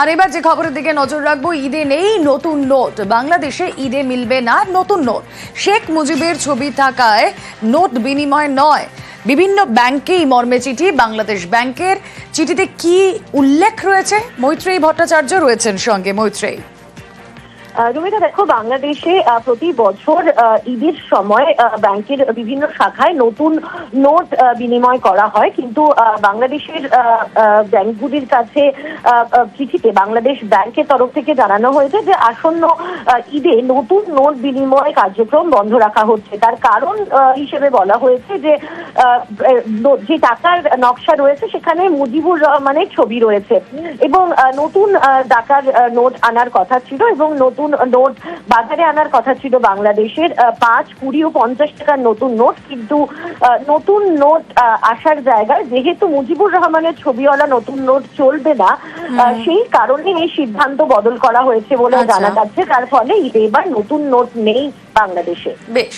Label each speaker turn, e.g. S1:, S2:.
S1: আর এবার যে খবরের দিকে নজর রাখবো, ঈদে নেই নতুন নোট। বাংলাদেশে ঈদে মিলবে না নতুন নোট। শেখ মুজিবের ছবি থাকায় নোট বিনিময় নয়। বিভিন্ন ব্যাংকেই মর্মে চিঠি। বাংলাদেশ ব্যাংকের চিঠিতে কি উল্লেখ রয়েছে? মৈত্রেয়ী ভট্টাচার্য রয়েছেন সঙ্গে। মৈত্রেয়ী।
S2: রুমিতা, দেখো, বাংলাদেশে প্রতি বছর ঈদের সময় ব্যাংকের বিভিন্ন শাখায় নতুন নোট বিনিময় করা হয়, কিন্তু বাংলাদেশের ব্যাংকগুলির কাছে চিঠিতে বাংলাদেশ ব্যাংকের তরফ থেকে জানানো হয়েছে যে আসন্ন ঈদে নতুন নোট বিনিময় কার্যক্রম বন্ধ রাখা হচ্ছে। তার কারণ হিসেবে বলা হয়েছে যে টাকার নকশা রয়েছে সেখানে মুজিবুর রহমানের ছবি রয়েছে এবং নতুন টাকার নোট আনার কথা ছিল এবং নতুন নোট বাজারে আনার কথা ছিল বাংলাদেশের 5, 20 ও 50 টাকার নতুন নোট। কিন্তু নতুন নোট আসার জায়গায় যেহেতু মুজিবুর রহমানের ছবিওয়ালা নতুন নোট চলবে না, সেই কারণে এই সিদ্ধান্ত বদল করা হয়েছে বলে জানা যাচ্ছে। তার ফলে এবার নতুন নোট নেই বাংলাদেশে।
S1: বেশ।